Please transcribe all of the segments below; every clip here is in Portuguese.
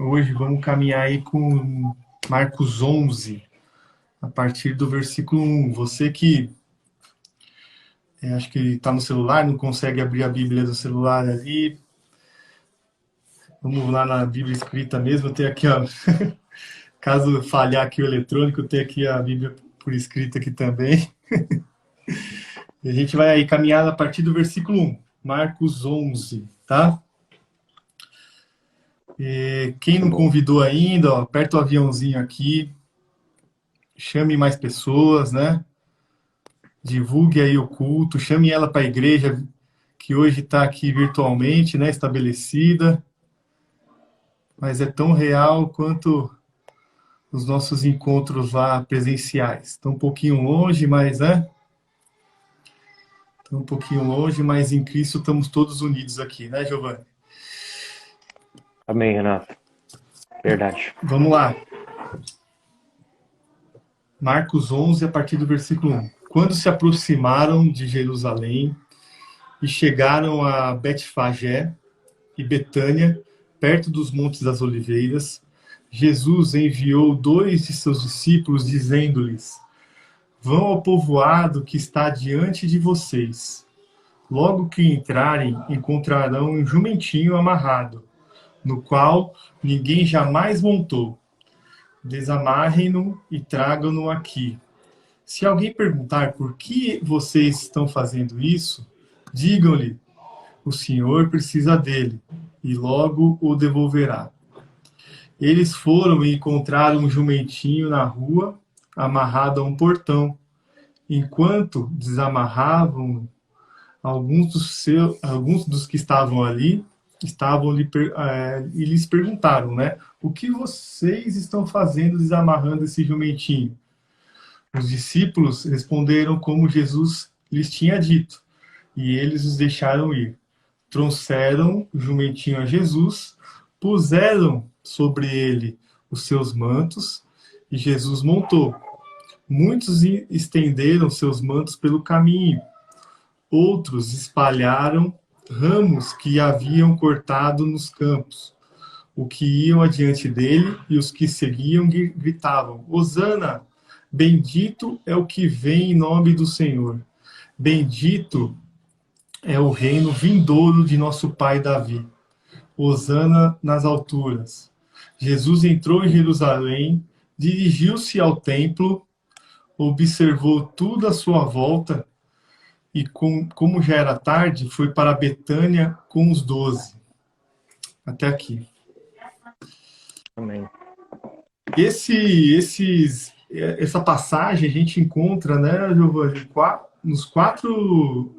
Hoje vamos caminhar aí com Marcos 11, a partir do versículo 1. Você que acho que está no celular, não consegue abrir a Bíblia do celular ali, vamos lá na Bíblia escrita mesmo. Eu tenho aqui, ó, caso falhar aqui o eletrônico, eu tenho aqui a Bíblia por escrita aqui também. E a gente vai aí caminhar a partir do versículo 1, Marcos 11, tá? E quem Tá não bom. convidou ainda, ó, aperta o aviãozinho aqui, chame mais pessoas, né? Divulgue aí o culto, chame ela para a igreja, que hoje está aqui virtualmente, né, estabelecida, mas é tão real quanto os nossos encontros lá presenciais. Estão um pouquinho longe, mas, né? Estão um pouquinho longe, mas em Cristo estamos todos unidos aqui, né, Giovanni? Amém, Renato. Verdade. Vamos lá. Marcos 11, a partir do versículo 1. Quando se aproximaram de Jerusalém e chegaram a Betfagé e Betânia, perto dos Montes das Oliveiras, Jesus enviou dois de seus discípulos, dizendo-lhes: Vão ao povoado que está diante de vocês. Logo que entrarem, encontrarão um jumentinho amarrado, no qual ninguém jamais montou. Desamarrem-no e tragam-no aqui. Se alguém perguntar por que vocês estão fazendo isso, digam-lhe: o Senhor precisa dele, e logo o devolverá. Eles foram e encontraram um jumentinho na rua, amarrado a um portão. Enquanto desamarravam, alguns dos que estavam ali e lhes perguntaram, né? O que vocês estão fazendo desamarrando esse jumentinho? Os discípulos responderam como Jesus lhes tinha dito, e eles os deixaram ir. Trouxeram o jumentinho a Jesus, puseram sobre ele os seus mantos, e Jesus montou. Muitos estenderam seus mantos pelo caminho, outros espalharam ramos que haviam cortado nos campos. O que iam adiante dele e os que seguiam gritavam: Hosana! Bendito é o que vem em nome do Senhor. Bendito é o reino vindouro de nosso pai Davi. Hosana nas alturas. Jesus entrou em Jerusalém, dirigiu-se ao templo, observou tudo à sua volta e, como já era tarde, foi para Betânia com os 12. Até aqui. Amém. Essa passagem a gente encontra, né, Giovanni, nos quatro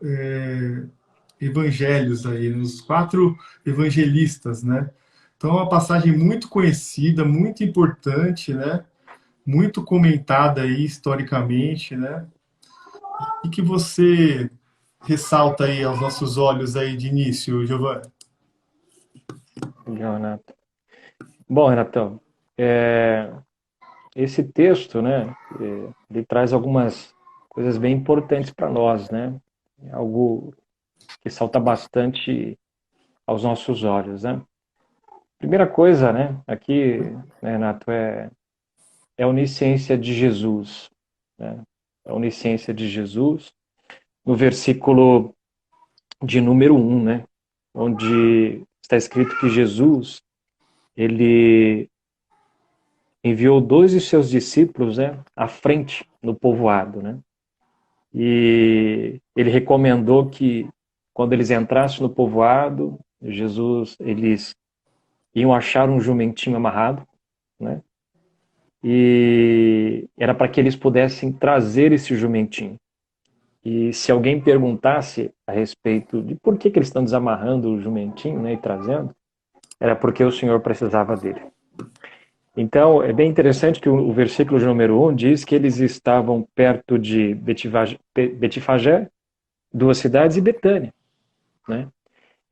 evangelhos aí, nos quatro evangelistas, né? Então é uma passagem muito conhecida, muito importante, né? Muito comentada aí historicamente, né? E que você ressalta aí aos nossos olhos aí de início, Giovanni? Legal, Renato. Bom, Renatão, esse texto, né, ele traz algumas coisas bem importantes para nós, né? Algo que salta bastante aos nossos olhos, né? Primeira coisa, né, aqui, né, Renato, é a onisciência de Jesus, né? A onisciência de Jesus, no versículo de número 1, né? Onde está escrito que Jesus, ele enviou dois de seus discípulos, né, à frente no povoado, né? E ele recomendou que quando eles entrassem no povoado, eles iam achar um jumentinho amarrado, né? E era para que eles pudessem trazer esse jumentinho. E se alguém perguntasse a respeito de por que eles estão desamarrando o jumentinho, né, e trazendo, era porque o Senhor precisava dele. Então, é bem interessante que o versículo de número 1 diz que eles estavam perto de Betifagé, duas cidades, e Betânia, né?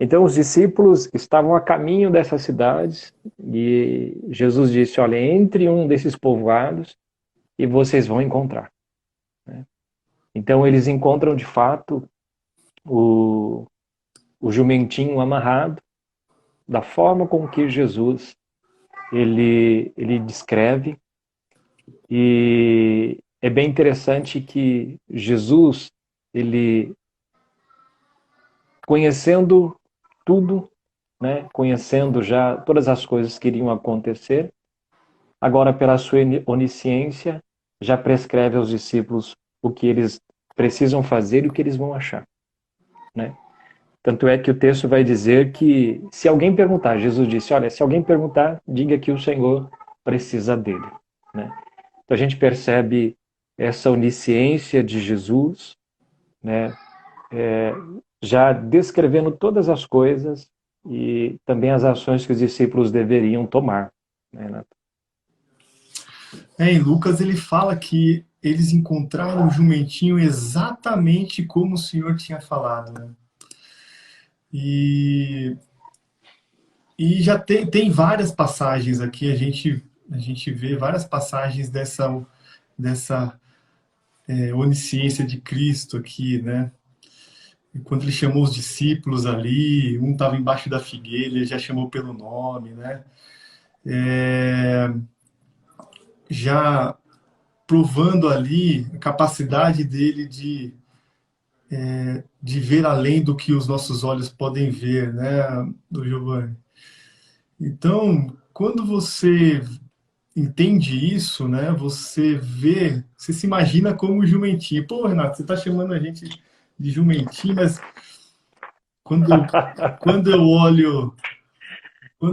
Então, os discípulos estavam a caminho dessas cidades e Jesus disse, olha, entre um desses povoados e vocês vão encontrar, né? Então, eles encontram, de fato, o, o jumentinho amarrado da forma com que Jesus ele descreve, e é bem interessante que Jesus, ele conhecendo tudo, né, conhecendo já todas as coisas que iriam acontecer, agora pela sua onisciência, já prescreve aos discípulos o que eles precisam fazer e o que eles vão achar, né? Tanto é que o texto vai dizer que se alguém perguntar, Jesus disse, olha, se alguém perguntar, diga que o Senhor precisa dele, né? Então a gente percebe essa onisciência de Jesus, né? Já descrevendo todas as coisas e também as ações que os discípulos deveriam tomar, né, Renato? Em Lucas ele fala que eles encontraram o jumentinho exatamente como o Senhor tinha falado, né? E, e já tem várias passagens aqui, a gente vê várias passagens dessa onisciência de Cristo aqui, né? E quando ele chamou os discípulos ali, um estava embaixo da figueira, ele já chamou pelo nome, né? Já provando ali a capacidade dele de ver além do que os nossos olhos podem ver, né, do Giovanni? Então, quando você entende isso, né, você se imagina como jumentinho. Pô, Renato, você está chamando a gente de jumentinho, mas quando eu, quando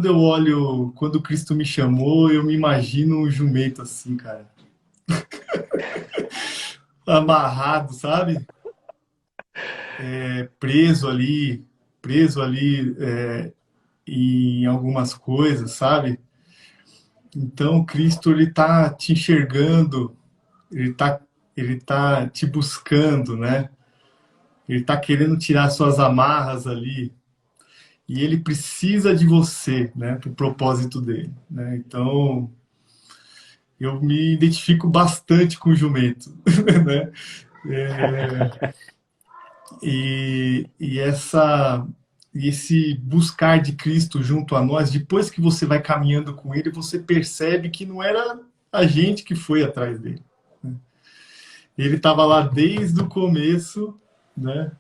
eu olho, quando Cristo me chamou, eu me imagino um jumento assim, cara, amarrado, sabe? Preso ali em algumas coisas, sabe? Então, Cristo, ele tá te enxergando, ele tá, ele tá te buscando, né? Ele tá querendo tirar suas amarras ali, e ele precisa de você, né, pro propósito dele, né? Então, eu me identifico bastante com o jumento, né? É, e esse buscar de Cristo junto a nós, depois que você vai caminhando com ele, você percebe que não era a gente que foi atrás dele. Ele estava lá desde o começo, né?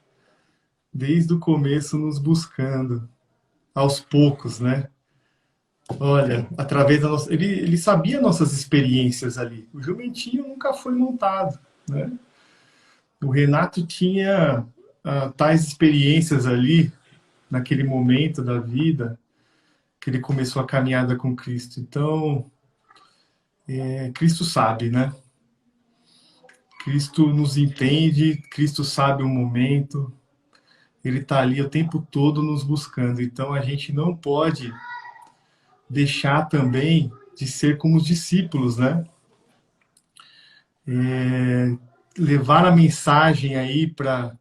Desde o começo nos buscando, aos poucos, né? Olha, Sim. através da nossa... ele sabia nossas experiências ali. O jumentinho nunca foi montado, né? O Renato tinha tais experiências ali, naquele momento da vida, que ele começou a caminhada com Cristo. Então, Cristo sabe, né? Cristo nos entende, Cristo sabe o momento, ele está ali o tempo todo nos buscando. Então, a gente não pode deixar também de ser como os discípulos, né? Levar a mensagem aí para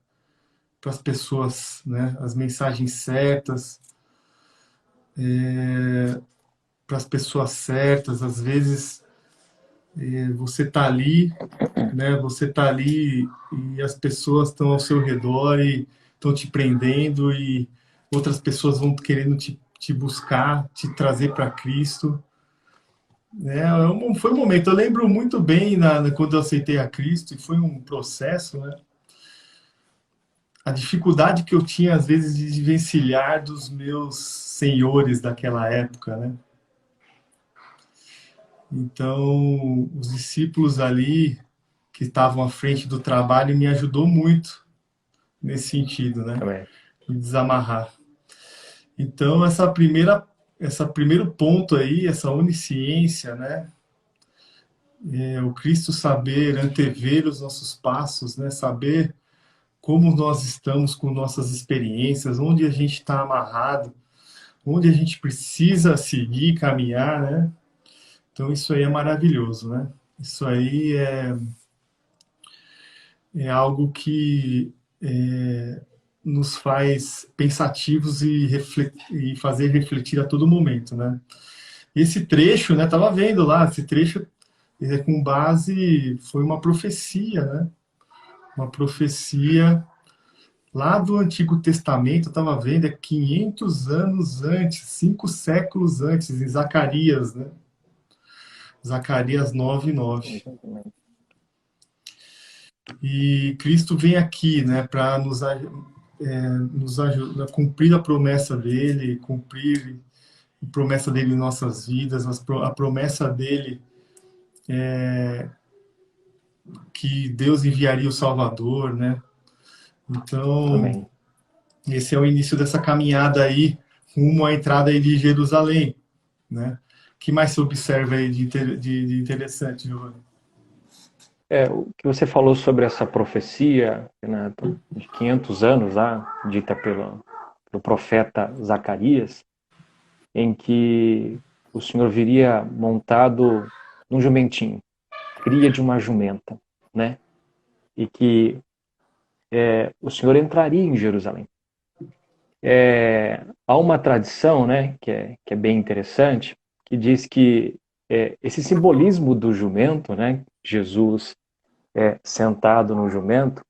as pessoas, né? As mensagens certas, para as pessoas certas. Às vezes você tá ali, né? Você tá ali e as pessoas estão ao seu redor e estão te prendendo e outras pessoas vão querendo te buscar, te trazer para Cristo. Foi um momento, eu lembro muito bem quando eu aceitei a Cristo, e foi um processo, né? A dificuldade que eu tinha, às vezes, de desvencilhar dos meus senhores daquela época, né? Então, os discípulos ali, que estavam à frente do trabalho, me ajudou muito nesse sentido, né? Também. Me desamarrar. Então, essa primeiro ponto aí, essa onisciência, né? O Cristo saber antever os nossos passos, né? Saber como nós estamos com nossas experiências, onde a gente está amarrado, onde a gente precisa seguir, caminhar, né? Então isso aí é maravilhoso, né? Isso aí é algo que nos faz pensativos e fazer refletir a todo momento, né? Esse trecho, né? Tava vendo lá, esse trecho com base, foi uma profecia, né? Uma profecia lá do Antigo Testamento, eu estava vendo, é 500 anos antes, 5 séculos antes, em Zacarias, né? Zacarias 9:9. E Cristo vem aqui, né, para nos ajudar a cumprir a promessa dele, cumprir a promessa dele em nossas vidas, a promessa dele que Deus enviaria o Salvador, né? Então, Amém. esse é o início dessa caminhada aí rumo à entrada aí de Jerusalém, né? O que mais se observa aí de interessante, Giovanni? O que você falou sobre essa profecia, Renato, de 500 anos lá, dita pelo profeta Zacarias, em que o Senhor viria montado num jumentinho, cria de uma jumenta, né? E que o Senhor entraria em Jerusalém. Há uma tradição, né, que é bem interessante, que diz que esse simbolismo do jumento, né, Jesus sentado no jumento,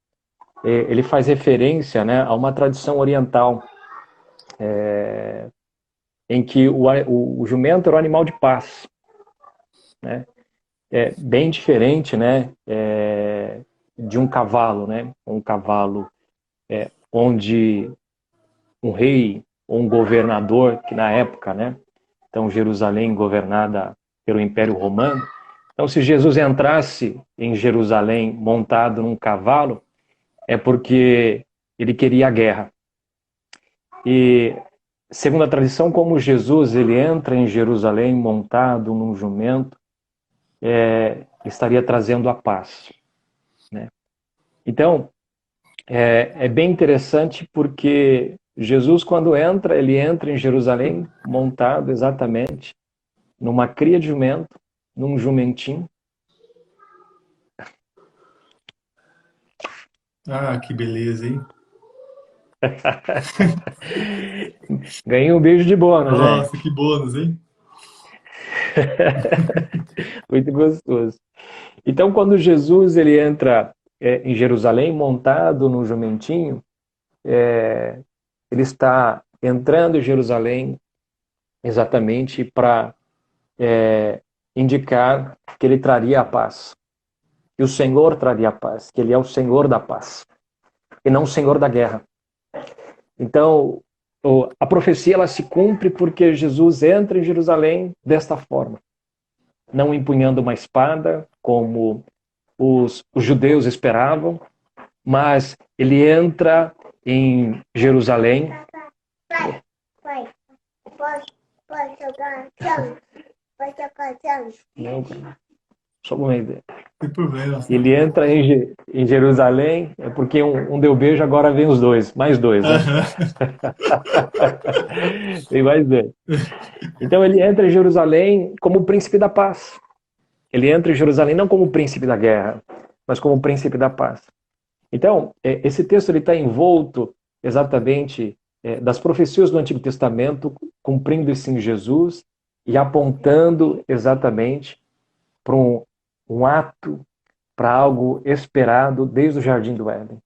ele faz referência, né, a uma tradição oriental, em que o jumento era um animal de paz, né? Bem diferente, né, de um cavalo, né? Um cavalo onde um rei ou um governador, que na época, né, então Jerusalém governada pelo Império Romano, então se Jesus entrasse em Jerusalém montado num cavalo, é porque ele queria a guerra. E segundo a tradição, como Jesus ele entra em Jerusalém montado num jumento, estaria trazendo a paz, né? Então, é bem interessante porque Jesus, quando entra, ele entra em Jerusalém montado exatamente numa cria de jumento, num jumentinho. Ah, que beleza, hein? Ganhei um beijo de bônus, hein? Nossa, que bônus, hein? Muito gostoso. Então, quando Jesus ele entra em Jerusalém montado no jumentinho, ele está entrando em Jerusalém exatamente para indicar que ele traria a paz, que o Senhor traria a paz, que ele é o Senhor da paz e não o Senhor da guerra. Então, a profecia ela se cumpre porque Jesus entra em Jerusalém desta forma, não empunhando uma espada como os judeus esperavam, mas ele entra em Jerusalém. Pai, posso jogar chão? Posso jogar chão? Não, só um momento. Não tem problema. Ele entra em Jerusalém, é porque um deu beijo, agora vem os dois, mais dois, né? Tem mais dois. Então ele entra em Jerusalém como o príncipe da paz. Ele entra em Jerusalém não como o príncipe da guerra, mas como o príncipe da paz. Então, esse texto está envolto exatamente das profecias do Antigo Testamento, cumprindo-se em Jesus e apontando exatamente para um ato, para algo esperado desde o Jardim do Éden,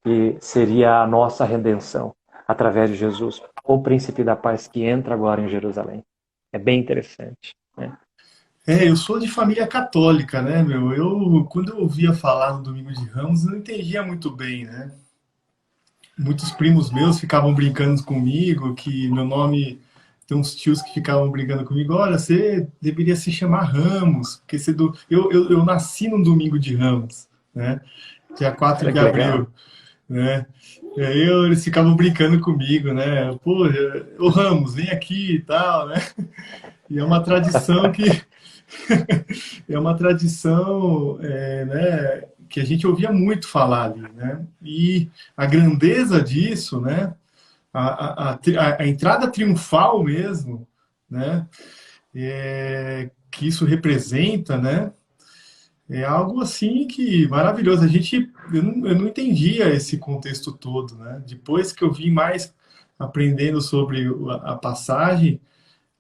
que seria a nossa redenção através de Jesus, o príncipe da paz que entra agora em Jerusalém. É bem interessante, né? Eu sou de família católica, né, meu? Quando eu ouvia falar no Domingo de Ramos, eu não entendia muito bem, né? Muitos primos meus ficavam brincando comigo, que meu nome... Tem uns tios que ficavam brincando comigo, olha, você deveria se chamar Ramos, porque eu nasci no Domingo de Ramos, né? Dia 4 Olha de que legal. abril, né? E aí eles ficavam brincando comigo, né? Pô, ô Ramos, vem aqui e tal, né? E é uma tradição que é uma tradição, né, que a gente ouvia muito falar ali, né? E a grandeza disso, né? A entrada triunfal mesmo, né? Que isso representa, né? É algo assim que maravilhoso. Eu não entendia esse contexto todo, né? Depois que eu vim mais aprendendo sobre a passagem,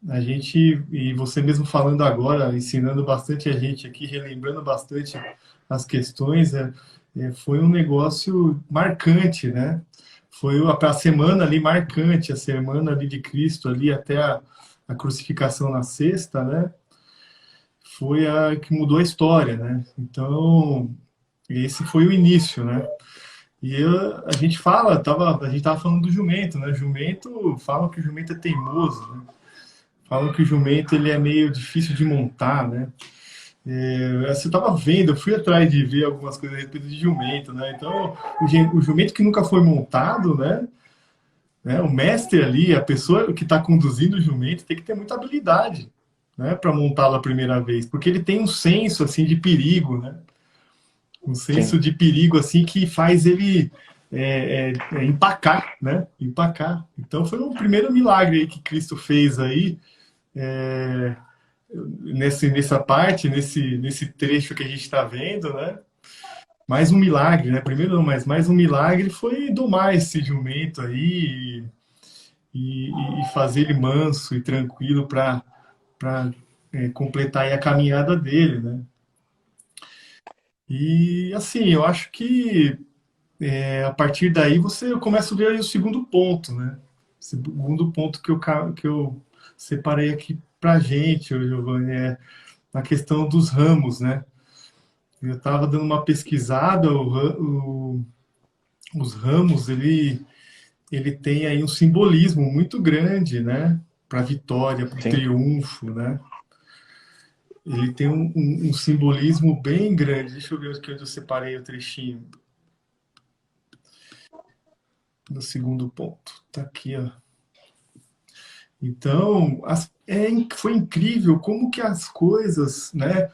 a gente, e você mesmo falando agora, ensinando bastante a gente aqui, relembrando bastante as questões, foi um negócio marcante, né? Foi a semana ali marcante, a semana ali de Cristo ali até a crucificação na sexta, né? Foi a que mudou a história, né? Então, esse foi o início, né? A gente a gente tava falando do jumento, né? Jumento, falam que o jumento é teimoso, né? Falam que o jumento ele é meio difícil de montar, né? Você estava vendo, eu fui atrás de ver algumas coisas a respeito de jumento, né? Então, o jumento que nunca foi montado, né? O mestre ali, a pessoa que está conduzindo o jumento, tem que ter muita habilidade, né? Para montá-lo a primeira vez, porque ele tem um senso assim de perigo, né? Um Sim, senso de perigo assim que faz ele empacar, né? Empacar. Então, foi o primeiro milagre aí que Cristo fez aí. É, nessa parte, nesse trecho que a gente está vendo, né? Mais um milagre, né? Primeiro não, mas mais um milagre foi domar esse jumento aí e fazer ele manso e tranquilo para completar aí a caminhada dele, né? E assim, eu acho que a partir daí você começa a ver aí o segundo ponto, né? O segundo ponto que eu separei aqui pra gente, Giovanni, é a questão dos ramos, né? Eu estava dando uma pesquisada, os ramos, ele tem aí um simbolismo muito grande, né? Para a vitória, para o sim. triunfo, né? Ele tem um simbolismo bem grande. Deixa eu ver aqui onde eu separei o trechinho do segundo ponto. Tá aqui, ó. Então, foi incrível como que as coisas, né?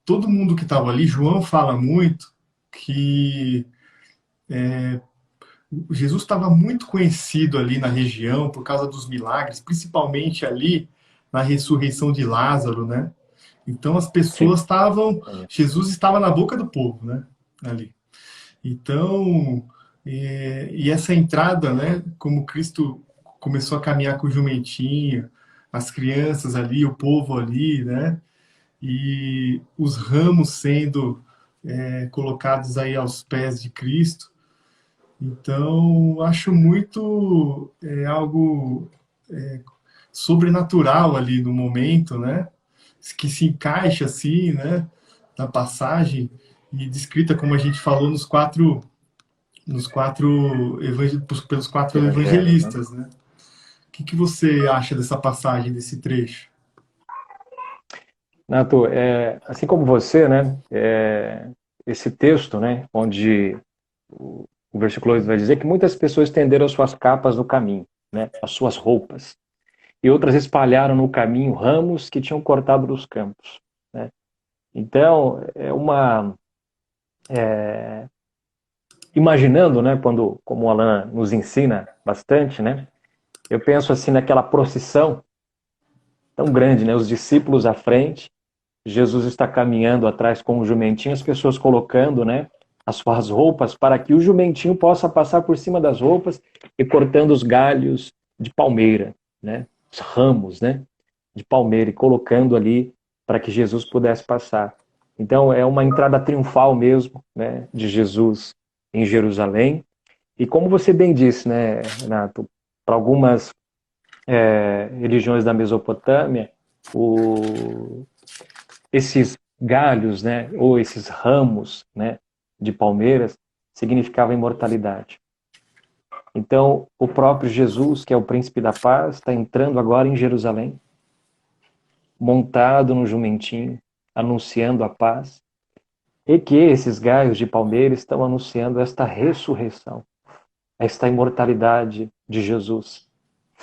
Todo mundo que estava ali, João fala muito que Jesus estava muito conhecido ali na região por causa dos milagres, principalmente ali na ressurreição de Lázaro, né? Então as Sim. pessoas estavam, Jesus estava na boca do povo, né? Ali. Então, e essa entrada, né? Como Cristo começou a caminhar com o jumentinho, as crianças ali, o povo ali, né? E os ramos sendo colocados aí aos pés de Cristo. Então, acho muito algo sobrenatural ali no momento, né? Que se encaixa assim, né? Na passagem e descrita como a gente falou pelos quatro Evangelhos, né? evangelistas, né? O que você acha dessa passagem, desse trecho? Nato, assim como você, né, esse texto, né, onde o versículo 8 vai dizer que muitas pessoas estenderam as suas capas no caminho, né, as suas roupas, e outras espalharam no caminho ramos que tinham cortado dos campos, né? Então, imaginando, né, como o Alan nos ensina bastante, né, eu penso assim naquela procissão tão grande, né, os discípulos à frente, Jesus está caminhando atrás com o jumentinho, as pessoas colocando, né, as suas roupas para que o jumentinho possa passar por cima das roupas e cortando os galhos de palmeira, né, os ramos, né, de palmeira e colocando ali para que Jesus pudesse passar. Então é uma entrada triunfal mesmo, né, de Jesus em Jerusalém. E como você bem disse, né, Renato, para algumas religiões da Mesopotâmia, o, esses galhos, né, ou esses ramos, né, de palmeiras, significavam imortalidade. Então, o próprio Jesus, que é o príncipe da paz, está entrando agora em Jerusalém, montado no jumentinho, anunciando a paz, e que esses galhos de palmeira estão anunciando esta ressurreição, esta imortalidade de Jesus,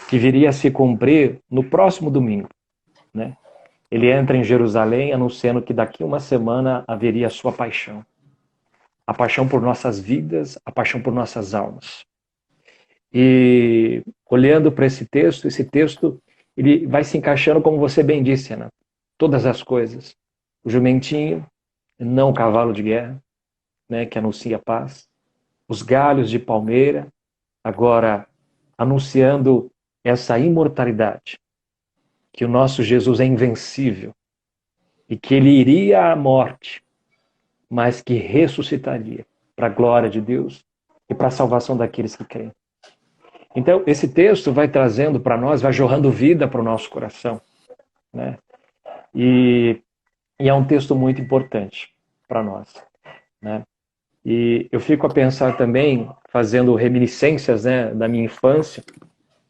que viria a se cumprir no próximo domingo, né? Ele entra em Jerusalém anunciando que daqui uma semana haveria a sua paixão. A paixão por nossas vidas, a paixão por nossas almas. E olhando para esse texto, ele vai se encaixando, como você bem disse, Ana, todas as coisas. O jumentinho, não o cavalo de guerra, né, que anuncia paz. Os galhos de palmeira, agora anunciando essa imortalidade, que o nosso Jesus é invencível e que ele iria à morte, mas que ressuscitaria. para a glória de Deus e para a salvação daqueles que creem. Então, esse texto vai trazendo para nós, vai jorrando vida para o nosso coração, né? E é um texto muito importante para nós, né? E eu fico a pensar também, fazendo reminiscências, né, da minha infância,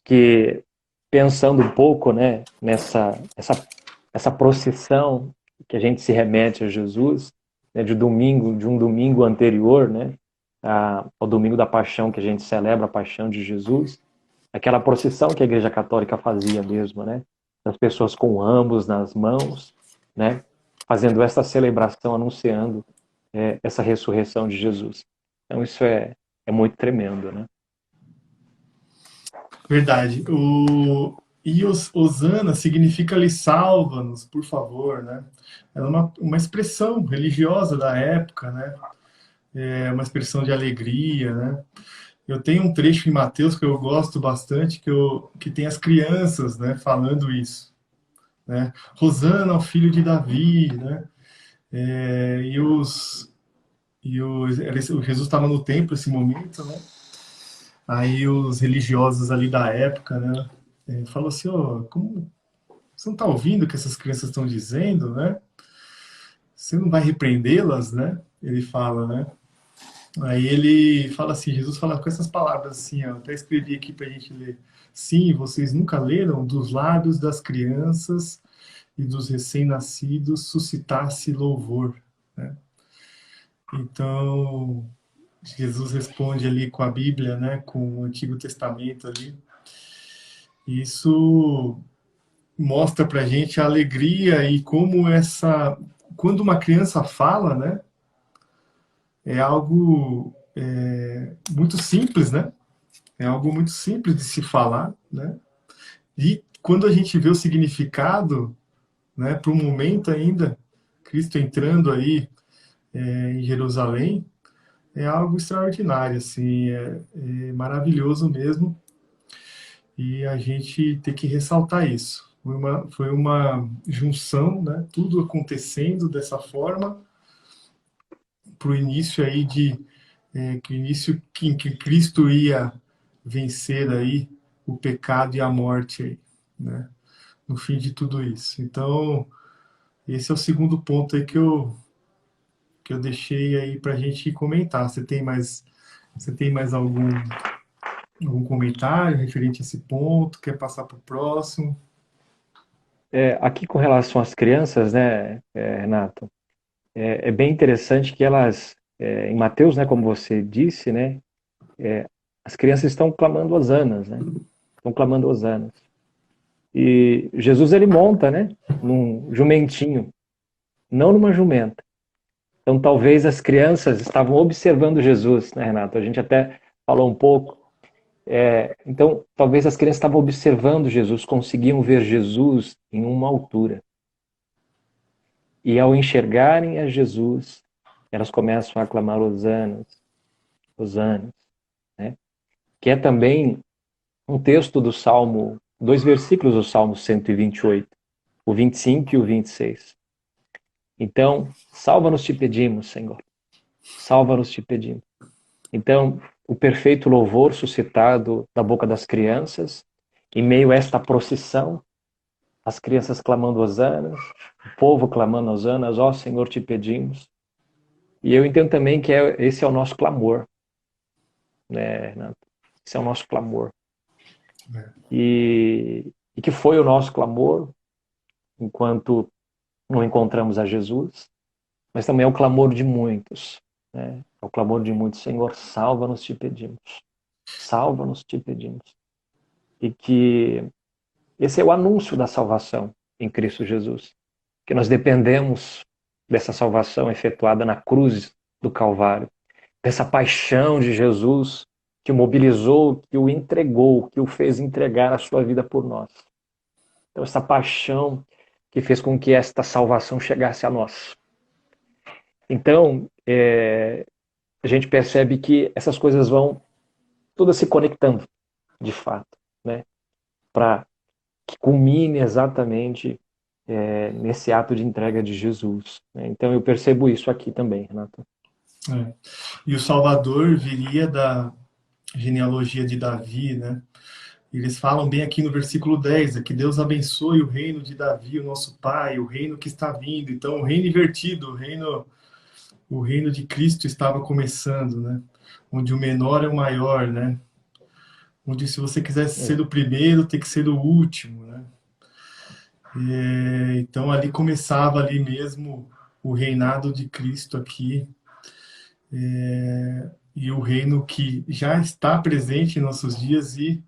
que pensando um pouco, né, essa procissão que a gente se remete a Jesus, né, de um domingo anterior, né, ao domingo da Paixão, que a gente celebra a Paixão de Jesus, aquela procissão que a Igreja Católica fazia mesmo, né, das pessoas com ambos nas mãos, né, fazendo essa celebração, anunciando essa ressurreição de Jesus. Então isso é muito tremendo, né? Verdade. Osana significa ali salva-nos, por favor, né? É uma expressão religiosa da época, né? É uma expressão de alegria, né? Eu tenho um trecho em Mateus que eu gosto bastante, que tem as crianças, né, falando isso, né? Hosana ao filho de Davi, né? É, o Jesus estava no templo esse momento, né? Aí os religiosos ali da época, né, falou assim, ó, como você não está ouvindo o que essas crianças estão dizendo, né? Você não vai repreendê-las, né? Ele fala, né? Aí ele fala assim, Jesus fala com essas palavras assim, ó, até escrevi aqui para a gente ler. Sim, vocês nunca leram dos lábios das crianças e dos recém-nascidos suscitar-se louvor, né? Então, Jesus responde ali com a Bíblia, né, com o Antigo Testamento ali. Isso mostra pra gente a alegria e como quando uma criança fala, né, é algo muito simples, né? É algo muito simples de se falar, né? E quando a gente vê o significado, né, para o momento ainda, Cristo entrando aí em Jerusalém, é algo extraordinário, assim, é maravilhoso mesmo. E a gente tem que ressaltar isso. Foi uma junção, né? Tudo acontecendo dessa forma para o início aí que o início que Cristo ia vencer aí o pecado e a morte aí, né? No fim de tudo isso. Então, esse é o segundo ponto aí que eu deixei aí para a gente comentar. Você tem mais algum comentário referente a esse ponto? Quer passar para o próximo? Aqui com relação às crianças, né, Renato, é bem interessante que elas, em Mateus, né, como você disse, né, as crianças estão clamando hosanas, né, estão clamando hosanas. E Jesus, ele monta, né, num jumentinho, não numa jumenta. Então talvez as crianças estavam observando Jesus, né, Renato? A gente até falou um pouco. Então talvez as crianças estavam observando Jesus, conseguiam ver Jesus em uma altura. E ao enxergarem a Jesus, elas começam a clamar hosanas, hosanas, né? Que é também um texto do Salmo, dois versículos do Salmo 128, o 25 e o 26. Então, salva-nos te pedimos, Senhor. Salva-nos te pedimos. Então, o perfeito louvor suscitado da boca das crianças, em meio a esta procissão, as crianças clamando hosanas, o povo clamando hosanas, ó Senhor, te pedimos. E eu entendo também que esse é o nosso clamor, né, Renato? Esse é o nosso clamor. E que foi o nosso clamor enquanto não encontramos a Jesus, mas também é o clamor de muitos, né? É o clamor de muitos. Senhor, salva-nos, te pedimos. Salva-nos, te pedimos. E que esse é o anúncio da salvação em Cristo Jesus. Que nós dependemos dessa salvação efetuada na cruz do Calvário. Dessa paixão de Jesus que o mobilizou, que o entregou, que o fez entregar a sua vida por nós. Então essa paixão que fez com que esta salvação chegasse a nós. Então, a gente percebe que essas coisas vão todas se conectando, de fato, né? Para que culmine exatamente nesse ato de entrega de Jesus, né? Então eu percebo isso aqui também, Renato. É. E o Salvador viria da genealogia de Davi, né? Eles falam bem aqui no versículo 10, que Deus abençoe o reino de Davi, o nosso pai, o reino que está vindo. Então, o reino invertido, o reino de Cristo estava começando, né? Onde o menor é o maior, né? Onde se você quisesse ser o primeiro, tem que ser o último, né? Então, ali começava ali mesmo o reinado de Cristo aqui, e o reino que já está presente em nossos dias e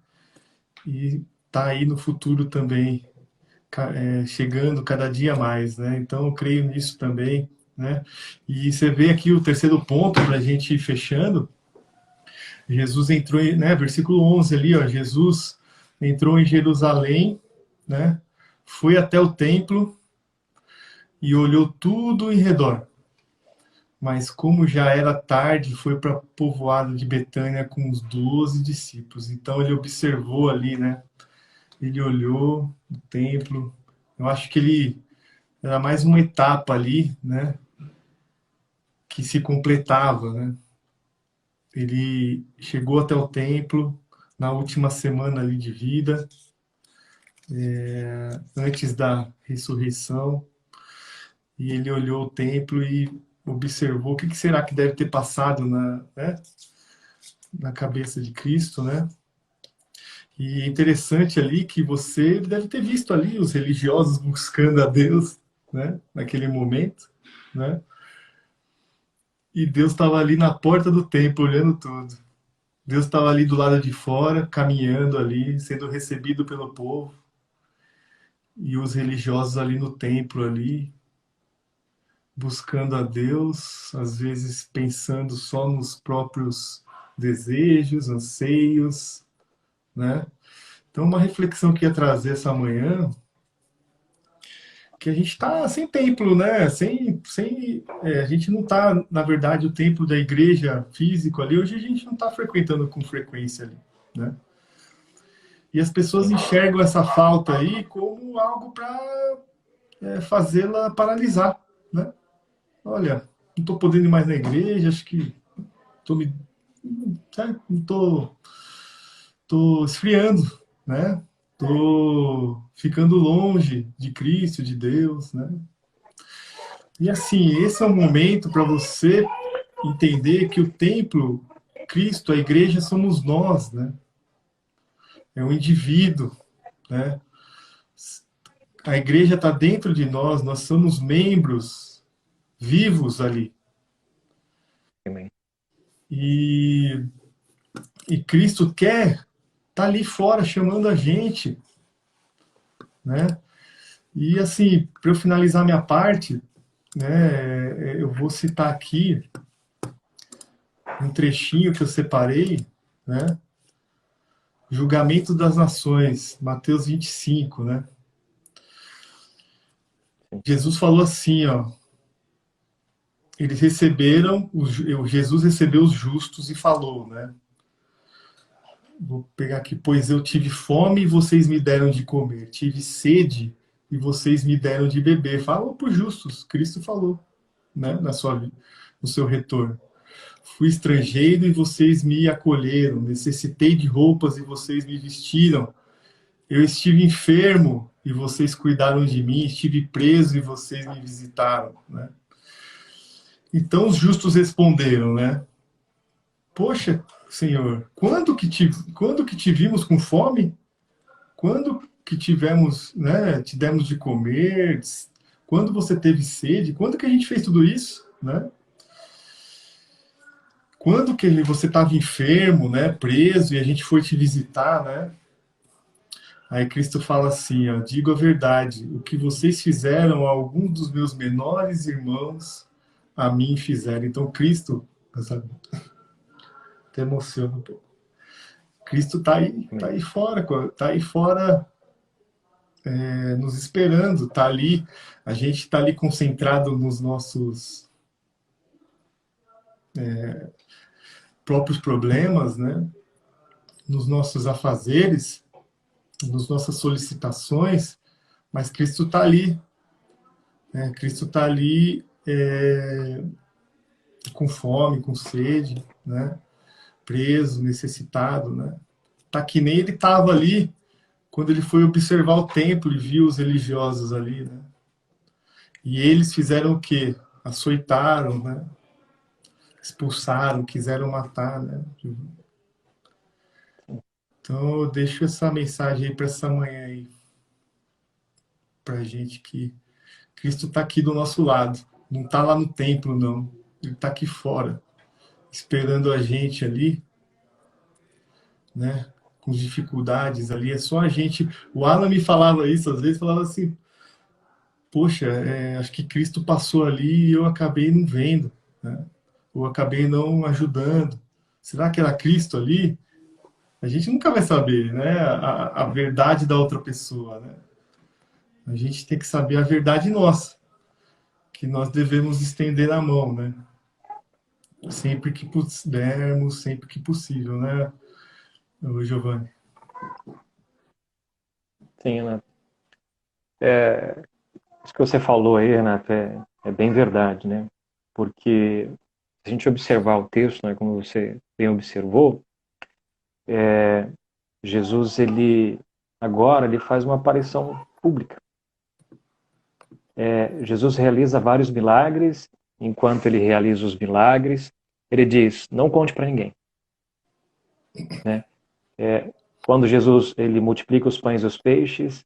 está aí no futuro também, chegando cada dia mais, né? Então eu creio nisso também, né? E você vê aqui o terceiro ponto para a gente ir fechando. Jesus entrou, né? Versículo 11 ali, ó. Jesus entrou em Jerusalém, né? Foi até o templo e olhou tudo em redor. Mas como já era tarde, foi para o povoado de Betânia com os 12 discípulos. Então ele observou ali, né? Ele olhou o templo. Eu acho que ele era mais uma etapa ali, né? Que se completava, né? Ele chegou até o templo na última semana ali de vida, antes da ressurreição, e ele olhou o templo e observou o que será que deve ter passado na cabeça de Cristo, né? E é interessante ali que você deve ter visto ali os religiosos buscando a Deus, né? Naquele momento, né? E Deus estava ali na porta do templo, olhando tudo. Deus estava ali do lado de fora, caminhando ali, sendo recebido pelo povo. E os religiosos ali no templo ali, buscando a Deus, às vezes pensando só nos próprios desejos, anseios, né? Então, uma reflexão que ia trazer essa manhã, que a gente está sem templo, né? A gente não está, na verdade, o templo da igreja físico ali, hoje a gente não está frequentando com frequência ali, né? E as pessoas enxergam essa falta aí como algo para fazê-la paralisar, né? Olha, não estou podendo ir mais na igreja, acho que estou me, sabe, tô esfriando, né? Tô ficando longe de Cristo, de Deus, né? E assim, esse é o momento para você entender que o templo, Cristo, a igreja somos nós, né? É o indivíduo, né? A igreja está dentro de nós, nós somos membros vivos ali. Amém. E Cristo quer tá ali fora chamando a gente, né? E assim, para eu finalizar minha parte, né, eu vou citar aqui um trechinho que eu separei, né? Julgamento das Nações, Mateus 25, né? Jesus falou assim, ó, eles receberam, Jesus recebeu os justos e falou, né? Vou pegar aqui, pois eu tive fome e vocês me deram de comer, tive sede e vocês me deram de beber. Falou para os justos, Cristo falou, né, no seu retorno. Fui estrangeiro e vocês me acolheram, necessitei de roupas e vocês me vestiram. Eu estive enfermo e vocês cuidaram de mim, estive preso e vocês me visitaram, né? Então os justos responderam, né? Poxa, Senhor, quando que te vimos com fome? Quando que tivemos, né, te demos de comer? Quando você teve sede? Quando que a gente fez tudo isso, né? Quando que você estava enfermo, né, preso, e a gente foi te visitar, né? Aí Cristo fala assim, ó, digo a verdade, o que vocês fizeram a algum dos meus menores irmãos, a mim fizeram. Então Cristo, sabe, até emociona um pouco. Cristo tá aí fora, nos esperando, tá ali, a gente está ali concentrado nos nossos próprios problemas, né? Nos nossos afazeres, nas nossas solicitações, mas Cristo está ali, né? Cristo está ali com fome, com sede, né? Preso, necessitado, né? Tá que nem ele estava ali quando ele foi observar o templo e viu os religiosos ali, né? E eles fizeram o quê? Açoitaram, né? Expulsaram, quiseram matar, né? Então eu deixo essa mensagem aí para essa manhã aí, pra gente, que Cristo está aqui do nosso lado. Não está lá no templo, não. Ele está aqui fora, esperando a gente ali, né? Com dificuldades ali. É só a gente. O Alan me falava isso, às vezes falava assim: poxa, acho que Cristo passou ali e eu acabei não vendo, né? Eu acabei não ajudando. Será que era Cristo ali? A gente nunca vai saber, né? A verdade da outra pessoa, né? A gente tem que saber a verdade nossa, que nós devemos estender a mão, né? Sempre que pudermos, sempre que possível, né, Giovanni? Sim, Renato. Isso que você falou aí, Renato, é bem verdade, né? Porque se a gente observar o texto, né, como você bem observou, Jesus, ele faz uma aparição pública. Jesus realiza vários milagres. Enquanto ele realiza os milagres, ele diz: não conte para ninguém, né? Quando Jesus ele multiplica os pães e os peixes,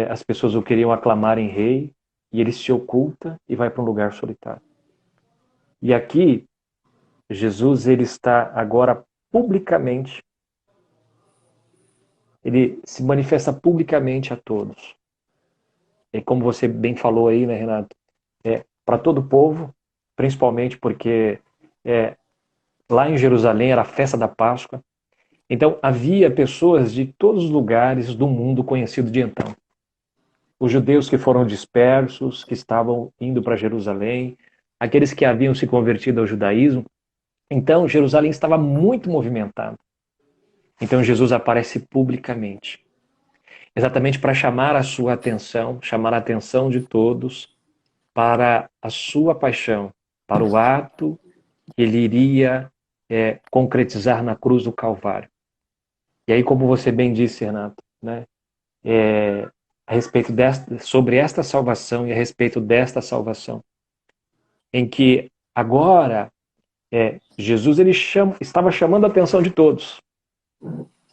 as pessoas o queriam aclamar em rei, e ele se oculta e vai para um lugar solitário. E aqui Jesus ele está agora publicamente, ele se manifesta publicamente a todos. E como você bem falou aí, né, Renato, para todo o povo, principalmente porque lá em Jerusalém era a festa da Páscoa. Então havia pessoas de todos os lugares do mundo conhecido de então. Os judeus que foram dispersos, que estavam indo para Jerusalém, aqueles que haviam se convertido ao judaísmo. Então Jerusalém estava muito movimentada. Então Jesus aparece publicamente, exatamente para chamar a sua atenção, chamar a atenção de todos para a sua paixão, para o ato que ele iria concretizar na cruz do Calvário. E aí, como você bem disse, Renato, né, a respeito sobre esta salvação e a respeito desta salvação, em que agora Jesus ele estava chamando a atenção de todos.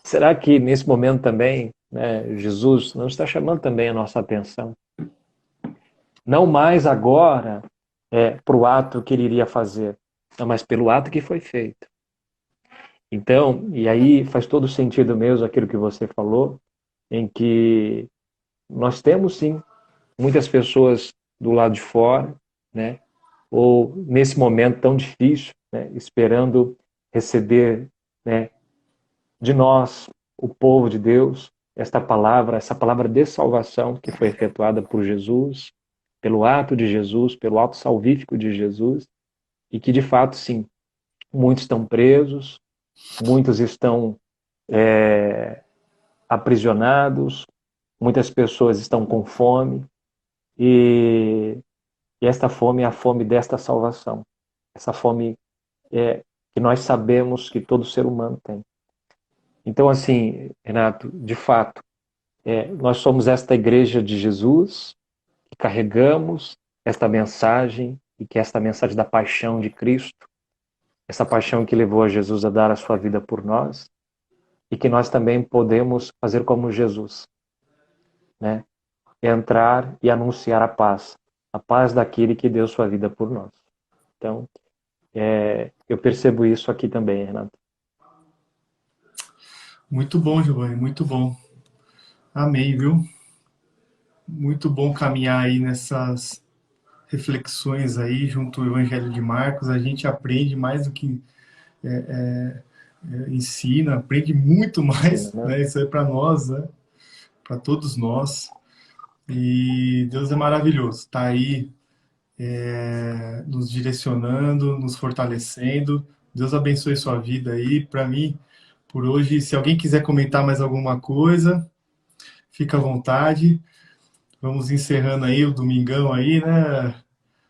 Será que nesse momento também, né, Jesus não está chamando também a nossa atenção? Não mais agora para o ato que ele iria fazer, não, mas pelo ato que foi feito. Então, e aí faz todo sentido mesmo aquilo que você falou, em que nós temos sim muitas pessoas do lado de fora, né, ou nesse momento tão difícil, né, esperando receber, né, de nós, o povo de Deus, essa palavra de salvação que foi efetuada por Jesus, pelo ato de Jesus, pelo ato salvífico de Jesus, e que de fato, sim, muitos estão presos, muitos estão aprisionados, muitas pessoas estão com fome, e esta fome é a fome desta salvação, essa fome que nós sabemos que todo ser humano tem. Então, assim, Renato, de fato, nós somos esta igreja de Jesus, que carregamos esta mensagem, e que é esta mensagem da paixão de Cristo, essa paixão que levou a Jesus a dar a sua vida por nós, e que nós também podemos fazer como Jesus, né? Entrar e anunciar a paz daquele que deu sua vida por nós. Então, eu percebo isso aqui também, Renato. Muito bom, Giovanni, muito bom. Amém, viu? Muito bom caminhar aí nessas reflexões aí junto ao Evangelho de Marcos. A gente aprende mais do que ensina, aprende muito mais, né? Isso é para nós, né? Para todos nós. E Deus é maravilhoso, está aí nos direcionando, nos fortalecendo. Deus abençoe sua vida aí. Para mim, por hoje, se alguém quiser comentar mais alguma coisa, fica à vontade. Vamos encerrando aí o domingão aí, né,